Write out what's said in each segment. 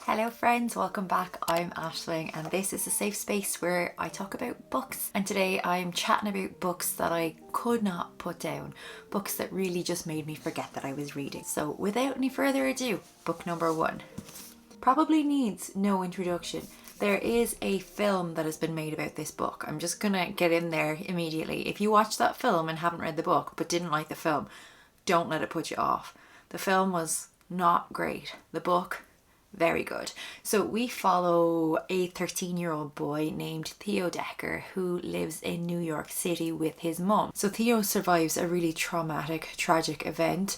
Hello friends, welcome back. I'm Aisling and this is a safe space where I talk about books, and today I'm chatting about books that I could not put down, books that really just made me forget that I was reading. So without any further ado, book number one probably needs no introduction. There is a film that has been made about this book. I'm just gonna get in there immediately. If you watch that film and haven't read the book but didn't like the film, don't let it put you off. The film was not great. The book, very good. So we follow a 13-year-old boy named Theo Decker who lives in New York City with his mum. So Theo survives a really traumatic, tragic event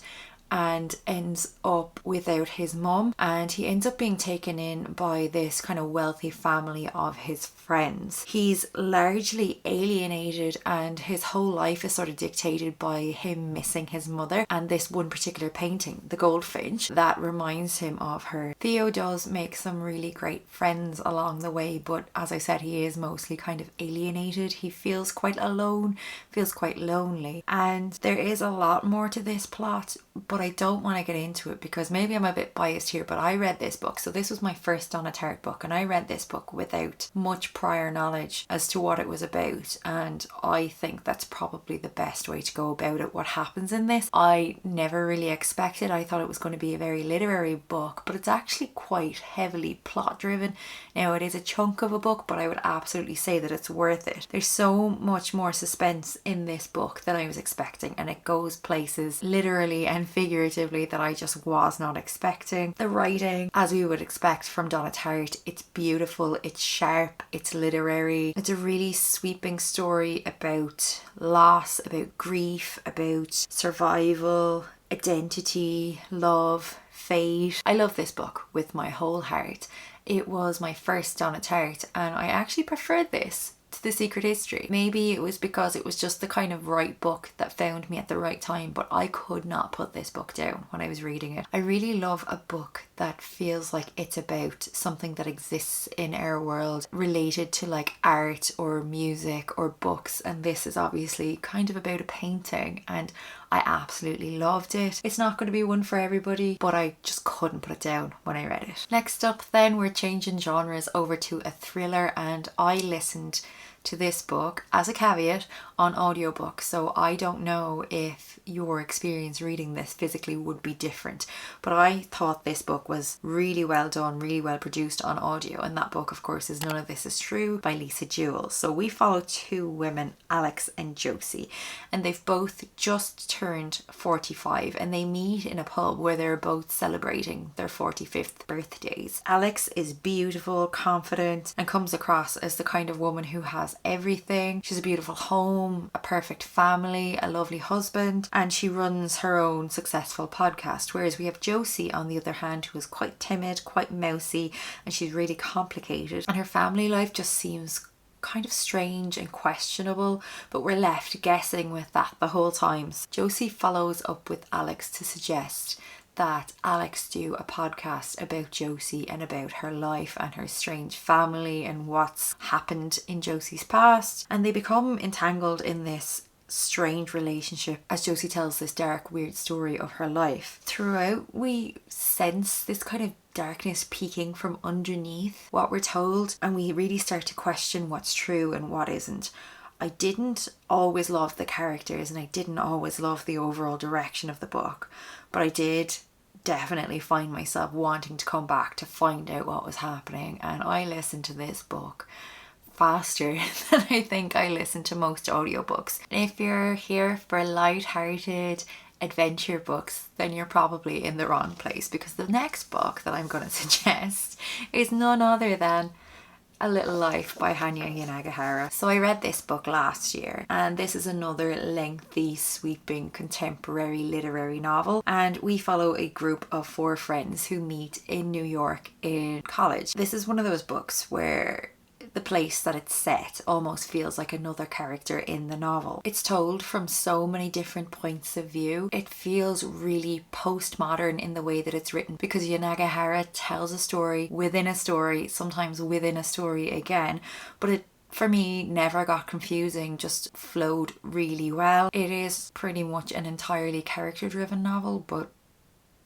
and ends up without his mum, and he ends up being taken in by this kind of wealthy family of his friends. He's largely alienated and his whole life is sort of dictated by him missing his mother and this one particular painting, the goldfinch, that reminds him of her. Theo does make some really great friends along the way, but as I said, he is mostly kind of alienated. He feels quite alone, feels quite lonely, and there is a lot more to this plot, but I don't want to get into it because maybe I'm a bit biased here, but I read this book. So this was my first Donna Tartt book and I read this book without much prior knowledge as to what it was about, and I think that's probably the best way to go about it. What happens in this, I never really expected. I thought it was going to be a very literary book, but it's actually quite heavily plot driven. Now it is a chunk of a book, but I would absolutely say that it's worth it. There's so much more suspense in this book than I was expecting, and it goes places literally and figuratively that I just was not expecting. The writing, as we would expect from Donna Tartt, it's beautiful, it's sharp, it's literary. It's a really sweeping story about loss, about grief, about survival, identity, love, fate. I love this book with my whole heart. It was my first Donna Tartt and I actually preferred this to The Secret History. Maybe it was because it was just the kind of right book that found me at the right time, but I could not put this book down when I was reading it. I really love a book that feels like it's about something that exists in our world related to like art or music or books, and this is obviously kind of about a painting and I absolutely loved it. It's not going to be one for everybody, but I just couldn't put it down when I read it. Next up then, we're changing genres over to a thriller, and I listened to this book as a caveat on audiobook, so I don't know if your experience reading this physically would be different, but I thought this book was really well done, really well produced on audio, and that book of course is None of This Is True by Lisa Jewell. So we follow two women, Alex and Josie, and they've both just turned 45 and they meet in a pub where they're both celebrating their 45th birthdays. Alex is beautiful, confident, and comes across as the kind of woman who has everything. She's a beautiful home, a perfect family, a lovely husband, and she runs her own successful podcast. Whereas we have Josie on the other hand, who is quite timid, quite mousy, and she's really complicated, and her family life just seems kind of strange and questionable, but we're left guessing with that the whole time. Josie follows up with Alex to suggest that Alex do a podcast about Josie and about her life and her strange family and what's happened in Josie's past, and they become entangled in this strange relationship as Josie tells this dark, weird story of her life. Throughout we sense this kind of darkness peeking from underneath what we're told, and we really start to question what's true and what isn't. I didn't always love the characters and I didn't always love the overall direction of the book, but I did definitely find myself wanting to come back to find out what was happening, and I listened to this book faster than I think I listen to most audiobooks. If you're here for light-hearted adventure books, then you're probably in the wrong place, because the next book that I'm going to suggest is none other than A Little Life by Hanya Yanagihara. So I read this book last year, and this is another lengthy, sweeping, contemporary literary novel, and we follow a group of 4 friends who meet in New York in college. This is one of those books where the place that it's set almost feels like another character in the novel. It's told from so many different points of view. It feels really postmodern in the way that it's written, because Yanagihara tells a story within a story, sometimes within a story again, but it for me never got confusing, just flowed really well. It is pretty much an entirely character driven novel, but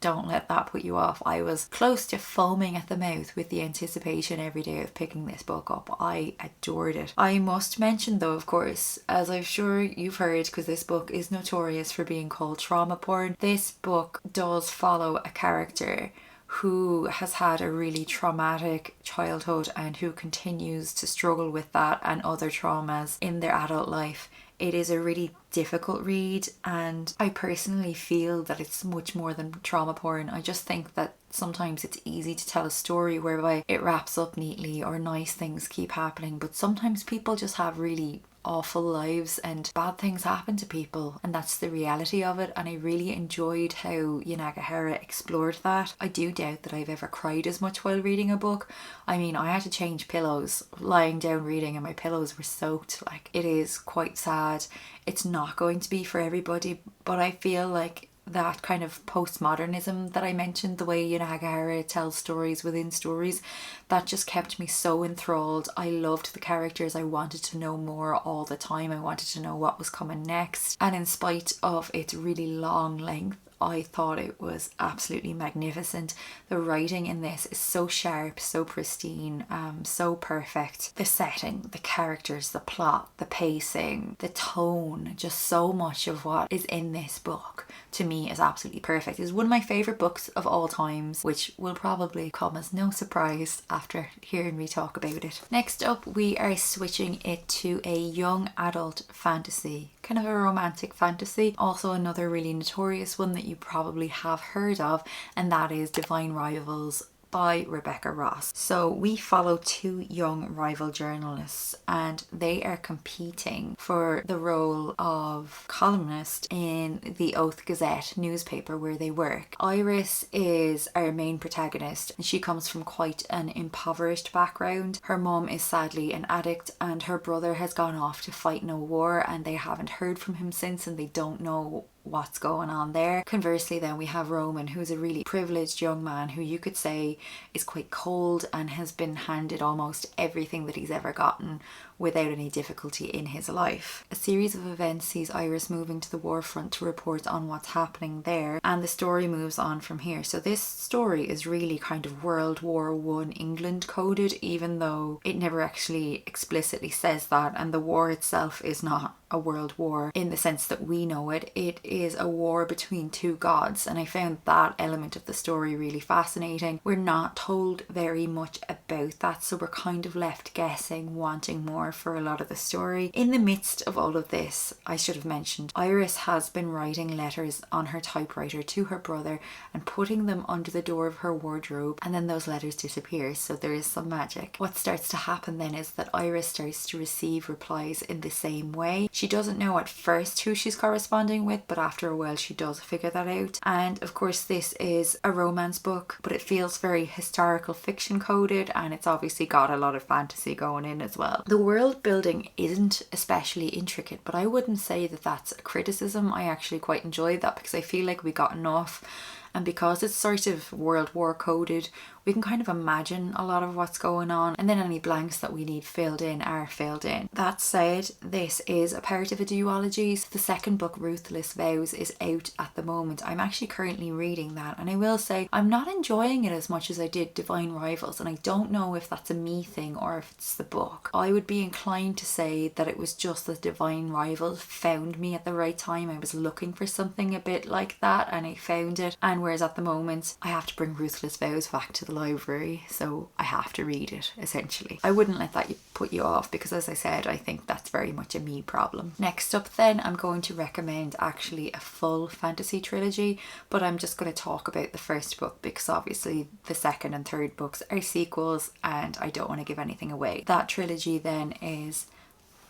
don't let that put you off. I was close to foaming at the mouth with the anticipation every day of picking this book up. I adored it. I must mention though, of course, as I'm sure you've heard, because this book is notorious for being called trauma porn, this book does follow a character who has had a really traumatic childhood and who continues to struggle with that and other traumas in their adult life. It is a really difficult read, and I personally feel that it's much more than trauma porn. I just think that sometimes it's easy to tell a story whereby it wraps up neatly or nice things keep happening, but sometimes people just have really awful lives and bad things happen to people, and that's the reality of it. And I really enjoyed how Yanagihara explored that. I do doubt that I've ever cried as much while reading a book. I mean, I had to change pillows lying down reading and my pillows were soaked. Like, it is quite sad. It's not going to be for everybody, but I feel like that kind of postmodernism that I mentioned, the way Yanagihara tells stories within stories, that just kept me so enthralled. I loved the characters. I wanted to know more all the time. I wanted to know what was coming next. And in spite of its really long length, I thought it was absolutely magnificent. The writing in this is so sharp, so pristine, so perfect. The setting, the characters, the plot, the pacing, the tone, just so much of what is in this book to me is absolutely perfect. It's one of my favourite books of all times, which will probably come as no surprise after hearing me talk about it. Next up, we are switching it to a young adult fantasy, kind of a romantic fantasy. Also another really notorious one that you probably have heard of, and that is Divine Rivals by Rebecca Ross. So we follow two young rival journalists and they are competing for the role of columnist in the Oath Gazette newspaper where they work. Iris is our main protagonist and she comes from quite an impoverished background. Her mum is sadly an addict and her brother has gone off to fight in a war and they haven't heard from him since, and they don't know what's going on there. Conversely then we have Roman, who's a really privileged young man who you could say is quite cold and has been handed almost everything that he's ever gotten without any difficulty in his life. A series of events sees Iris moving to the war front to report on what's happening there, and the story moves on from here. So this story is really kind of World War I England coded, even though it never actually explicitly says that, and the war itself is not a world war in the sense that we know it. It is a war between two gods, and I found that element of the story really fascinating. We're not told very much about that, so we're kind of left guessing, wanting more for a lot of the story. In the midst of all of this, I should have mentioned, Iris has been writing letters on her typewriter to her brother and putting them under the door of her wardrobe, and then those letters disappear, so there is some magic. What starts to happen then is that Iris starts to receive replies in the same way. She doesn't know at first who she's corresponding with, but after a while she does figure that out. And of course this is a romance book, but it feels very historical fiction coded, and it's obviously got a lot of fantasy going in as well. The world building isn't especially intricate, but I wouldn't say that that's a criticism. I actually quite enjoyed that because I feel like we got enough, and because it's sort of World War coded, we can kind of imagine a lot of what's going on, and then any blanks that we need filled in are filled in. That said, this is a part of a duology. So the second book, Ruthless Vows, is out at the moment. I'm actually currently reading that, and I will say I'm not enjoying it as much as I did Divine Rivals, and I don't know if that's a me thing or if it's the book. I would be inclined to say that it was just that Divine Rivals found me at the right time. I was looking for something a bit like that and I found it, and whereas at the moment I have to bring Ruthless Vows back to the library, so I have to read it essentially. I wouldn't let that put you off because, as I said, I think that's very much a me problem. Next up then, I'm going to recommend actually a full fantasy trilogy, but I'm just going to talk about the first book because obviously the second and third books are sequels and I don't want to give anything away. That trilogy then is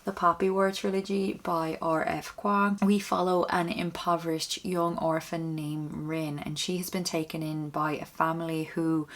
the Poppy War trilogy by R.F. Kuang. We follow an impoverished young orphan named Rin, and she has been taken in by a family who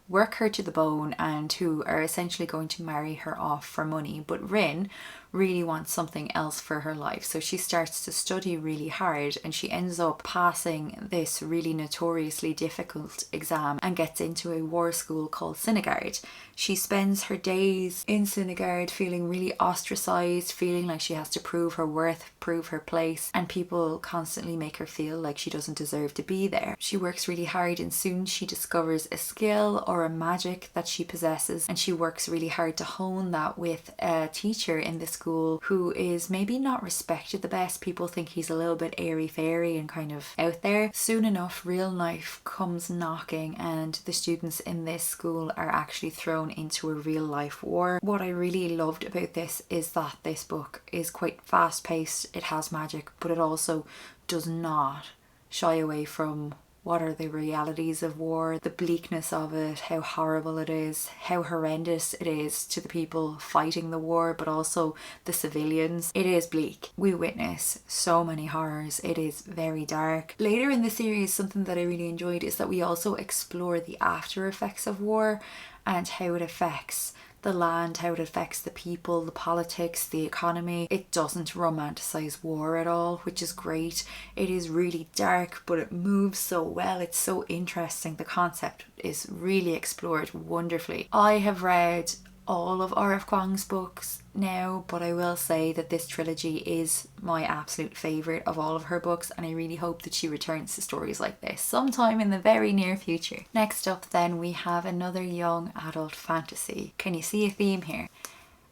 work her to the bone and who are essentially going to marry her off for money. But Rin really wants something else for her life. So she starts to study really hard and she ends up passing this really notoriously difficult exam and gets into a war school called Sinigard. She spends her days in Sinigard feeling really ostracized, feeling like she has to prove her worth, prove her place, and people constantly make her feel like she doesn't deserve to be there. She works really hard and soon she discovers a skill or a magic that she possesses, and she works really hard to hone that with a teacher in the school who is maybe not respected the best. People think he's a little bit airy-fairy and kind of out there. Soon enough, real life comes knocking and the students in this school are actually thrown into a real life war. What I really loved about this is that this book is quite fast paced, it has magic, but it also does not shy away from what are the realities of war, the bleakness of it, how horrible it is, how horrendous it is to the people fighting the war, but also the civilians. It is bleak. We witness so many horrors. It is very dark. Later in the series, something that I really enjoyed is that we also explore the after effects of war and how it affects the land, how it affects the people, the politics, the economy. It doesn't romanticize war at all, which is great. It is really dark, but it moves so well. It's so interesting. The concept is really explored wonderfully. I have read all of R.F. Kuang's books now, but I will say that this trilogy is my absolute favourite of all of her books, and I really hope that she returns to stories like this sometime in the very near future. Next up then we have another young adult fantasy. Can you see a theme here?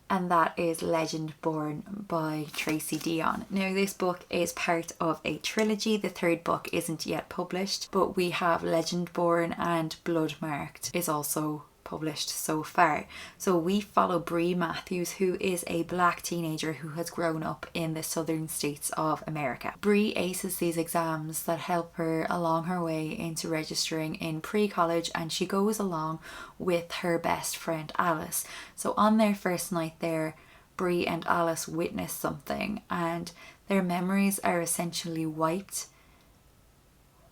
And that is Legend Born by Tracy Deonn. Now this book is part of a trilogy. The third book isn't yet published, but we have Legend Born and Blood Marked is also published so far. So we follow Bree Matthews, who is a black teenager who has grown up in the southern states of America. Bree aces these exams that help her along her way into registering in pre-college, and she goes along with her best friend Alice. So on their first night there, Bree and Alice witness something and their memories are essentially wiped,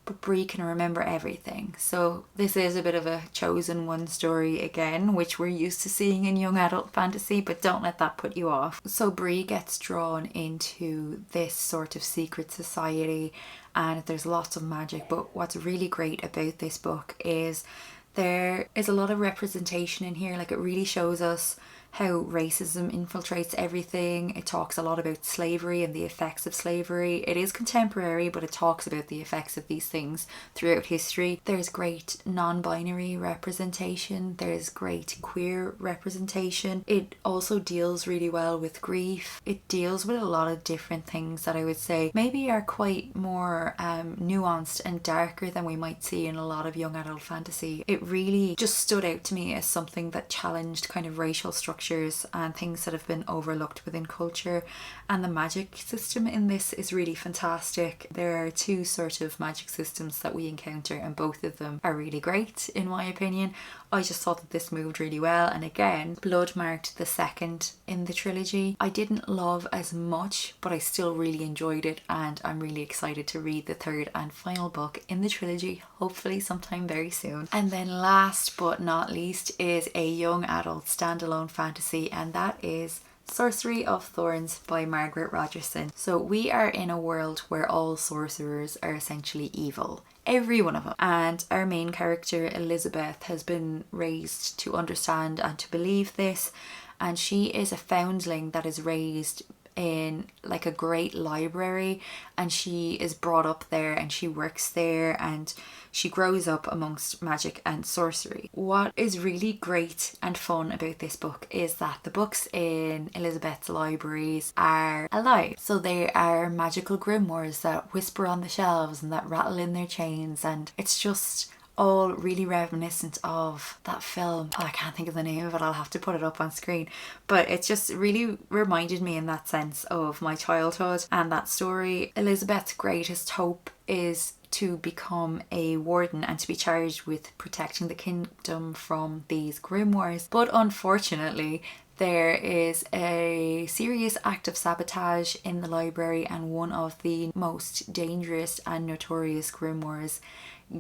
but Bree can remember everything. So this is a bit of a chosen one story again, which we're used to seeing in young adult fantasy, but don't let that put you off. So Bree gets drawn into this sort of secret society and there's lots of magic, but what's really great about this book is there is a lot of representation in here. Like, it really shows us how racism infiltrates everything. It talks a lot about slavery and the effects of slavery. It is contemporary, but it talks about the effects of these things throughout history. There's great non-binary representation. There's great queer representation. It also deals really well with grief. It deals with a lot of different things that I would say maybe are quite more nuanced and darker than we might see in a lot of young adult fantasy. It really just stood out to me as something that challenged kind of racial structures and things that have been overlooked within culture. And the magic system in this is really fantastic. There are two sort of magic systems that we encounter and both of them are really great in my opinion. I just thought that this moved really well, and again, Blood Marked, the second in the trilogy, I didn't love as much, but I still really enjoyed it, and I'm really excited to read the third and final book in the trilogy, hopefully sometime very soon. And then last but not least is a young adult standalone fantasy, and that is Sorcery of Thorns by Margaret Rogerson. So we are in a world where all sorcerers are essentially evil. Every one of them. And our main character, Elizabeth, has been raised to understand and to believe this. And she is a foundling that is raised in like a great library, and she is brought up there and she works there and she grows up amongst magic and sorcery. What is really great and fun about this book is that the books in Elizabeth's libraries are alive. So they are magical grimoires that whisper on the shelves and that rattle in their chains, and it's just all really reminiscent of that film. Oh, I can't think of the name of it, I'll have to put it up on screen, but it just really reminded me in that sense of my childhood and that story. Elizabeth's greatest hope is to become a warden and to be charged with protecting the kingdom from these grimoires, but unfortunately There is a serious act of sabotage in the library, and one of the most dangerous and notorious grimoires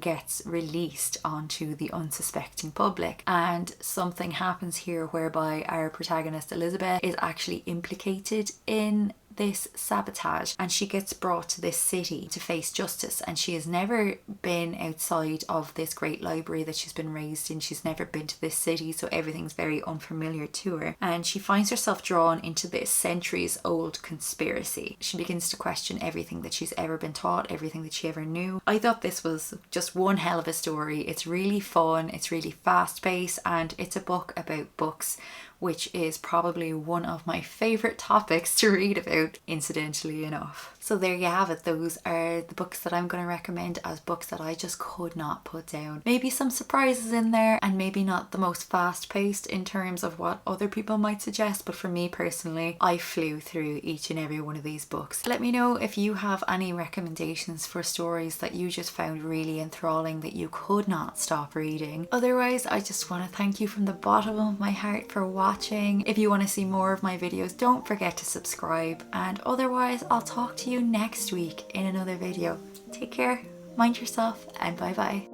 gets released onto the unsuspecting public, and something happens here whereby our protagonist Elizabeth is actually implicated in this sabotage, and she gets brought to this city to face justice. And she has never been outside of this great library that she's been raised in. She's never been to this city, so everything's very unfamiliar to her, and she finds herself drawn into this centuries old conspiracy. She begins to question everything that she's ever been taught, everything that she ever knew. I thought this was just one hell of a story. It's really fun, it's really fast paced, and it's a book about books, which is probably one of my favourite topics to read about, incidentally enough. So there you have it. Those are the books that I'm going to recommend as books that I just could not put down. Maybe some surprises in there, and maybe not the most fast paced in terms of what other people might suggest, but for me personally, I flew through each and every one of these books. Let me know if you have any recommendations for stories that you just found really enthralling that you could not stop reading. Otherwise, I just want to thank you from the bottom of my heart for watching. If you want to see more of my videos, don't forget to subscribe, and otherwise I'll talk to you next week in another video. Take care, mind yourself, and bye bye.